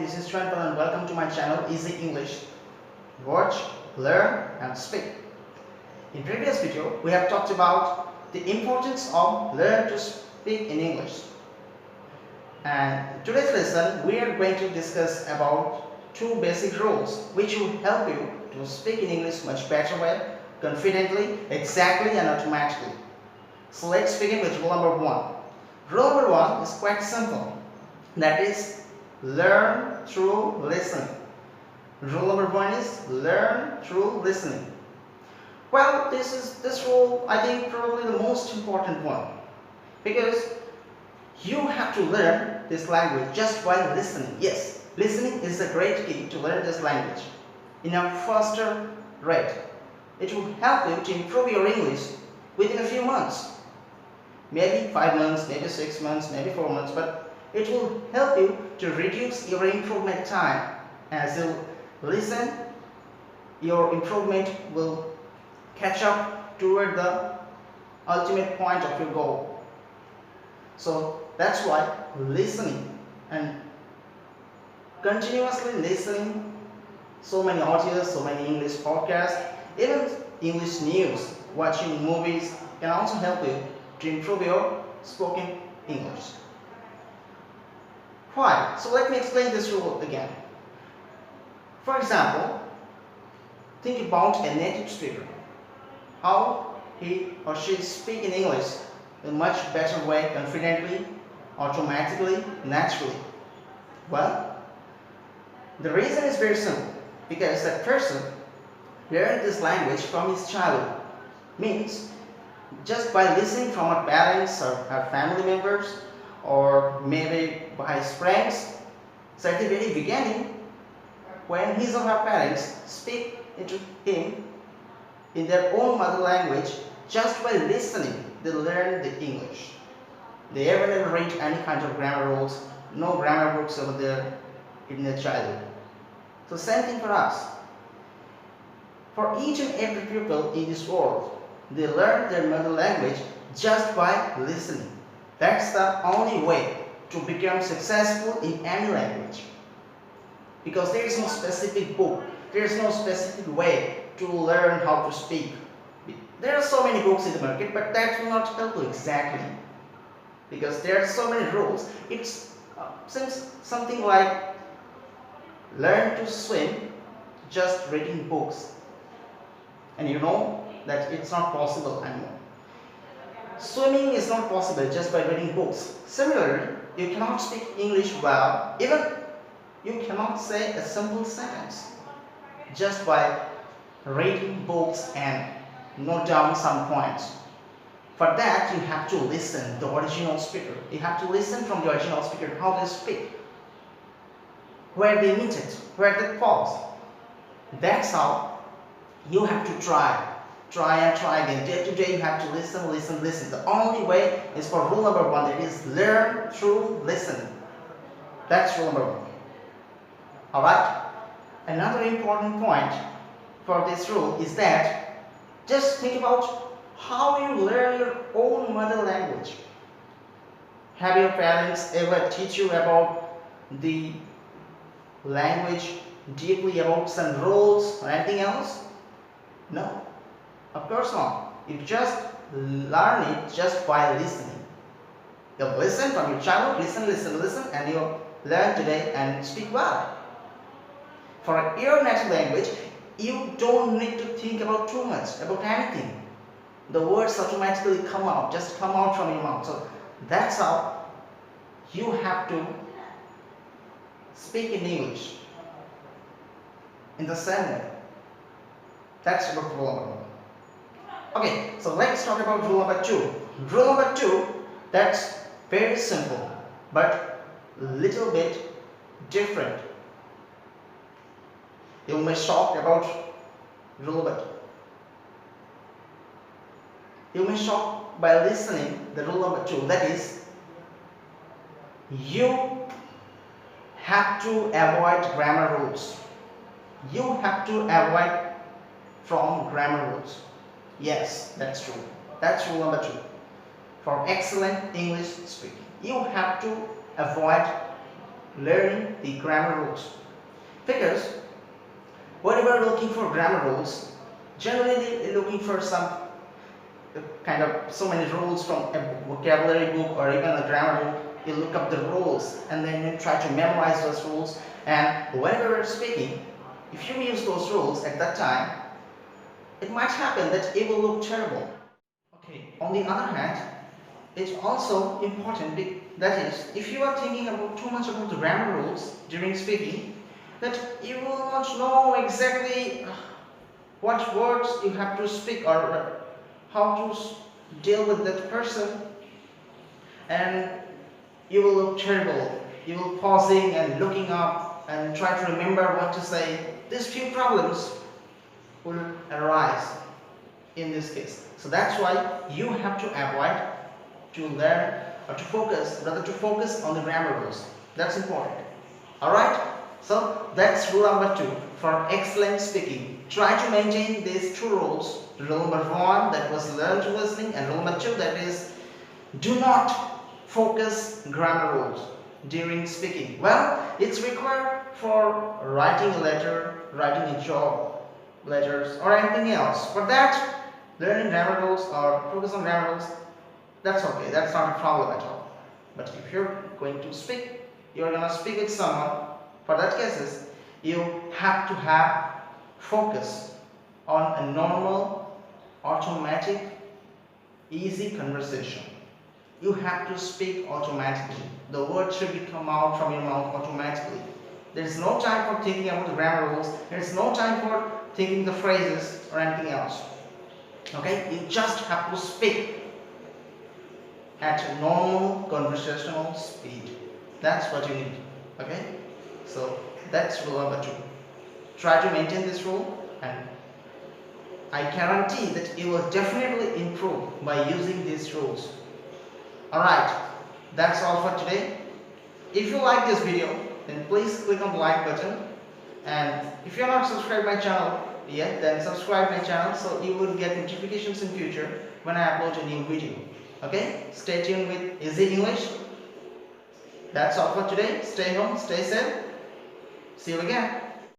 this is Chayan Paul and welcome to my channel Easy English. Watch, learn and speak. In previous video, we have talked about the importance of learn to speak in English. And today's lesson, we are going to discuss about two basic rules which will help you to speak in English much better way, confidently, exactly and automatically. So let's begin with rule number one. Rule number one is quite simple. That is, learn through listening. Rule number one is learn through listening. Well, this rule, I think, probably the most important one, because you have to learn this language just by listening. Yes, listening is a great key to learn this language in a faster rate. It will help you to improve your English within a few months. Maybe 5 months, maybe 6 months, maybe 4 months, but it will help you to reduce your improvement time. As you listen, your improvement will catch up toward the ultimate point of your goal. So that's why listening and continuously listening so many audios, so many English podcasts, even English news, watching movies can also help you to improve your spoken English. Why? So let me explain this rule again. For example, think about a native speaker. How he or she speaks in English in a much better way, confidently, automatically, naturally. Well, the reason is very simple. Because that person learned this language from his childhood. Means just by listening from our parents or our family members, or maybe by his friends. So at the very beginning, when his or her parents speak into him in their own mother language, just by listening, they learn the English. They ever never read any kind of grammar rules, no grammar books over there in their childhood. So same thing for us. For each and every pupil in this world, they learn their mother language just by listening. That's the only way to become successful in any language. Because there is no specific book, there is no specific way to learn how to speak. There are so many books in the market, but that will not help you exactly. Because there are so many rules. It seems something like learn to swim just reading books. And you know that it's not possible anymore. Swimming is not possible just by reading books. Similarly, you cannot speak English well, even you cannot say a simple sentence just by reading books and note down some points. For that, you have to listen to the original speaker. You have to listen from the original speaker how they speak, where they meet it, where they pause. That's how you have to try and try again. Day to day, you have to listen. The only way is for rule number one, that is learn through listening. That's rule number one. Alright? Another important point for this rule is that just think about how you learn your own mother language. Have your parents ever teach you about the language deeply, about some rules or anything else? No, of course not. You just learn it just by listening. You listen from your childhood, listen, and you learn today and speak well. For your native language, you don't need to think about too much, about anything. The words automatically come out, just come out from your mouth. So that's how you have to speak in English in the same way. That's about rule number one. Okay, so let's talk about rule number two. Rule number two, that's very simple, but little bit different. You may shock about rule number two. You may shock by listening the rule number two. That is, you have to avoid grammar rules. You have to avoid from grammar rules. Yes, that's true. That's rule number two. For excellent English speaking, you have to avoid learning the grammar rules. Because whenever you're looking for grammar rules, generally you're looking for some kind of so many rules from a vocabulary book or even a grammar book. You look up the rules and then you try to memorize those rules, and whenever you're speaking, if you use those rules at that time, it might happen that it will look terrible. Okay, on the other hand, it's also important, that is, if you are thinking about too much about the grammar rules during speaking, that you will not know exactly what words you have to speak or how to deal with that person, and you will look terrible. You will pausing and looking up and try to remember what to say. These few problems will arise in this case. So that's why you have to avoid to learn or to focus on the grammar rules. That's important. Alright? So that's rule number 2 for excellent speaking. Try to maintain these 2 rules. Rule number 1, that was learn to listening, and rule number 2, that is do not focus grammar rules during speaking. Well, it's required for writing a letter, writing a job letters, or anything else. For that, learning grammar rules or focus on grammar rules, that's okay. That's not a problem at all. But if you're going to speak, you're going to speak with someone, for that cases, you have to have focus on a normal, automatic, easy conversation. You have to speak automatically. The words should come out from your mouth automatically. There is no time for thinking about the grammar rules. There is no time for thinking the phrases or anything else. Okay? You just have to speak at normal conversational speed. That's what you need. Okay? So that's rule number 2. Try to maintain this rule, and I guarantee that you will definitely improve by using these rules. Alright, that's all for today. If you like this video, then please click on the like button, and if you are not subscribed my channel yet, then subscribe my channel so you will get notifications in future when I upload a new video. Okay, stay tuned with Easy English. That's all for today. Stay home, stay safe. See you again.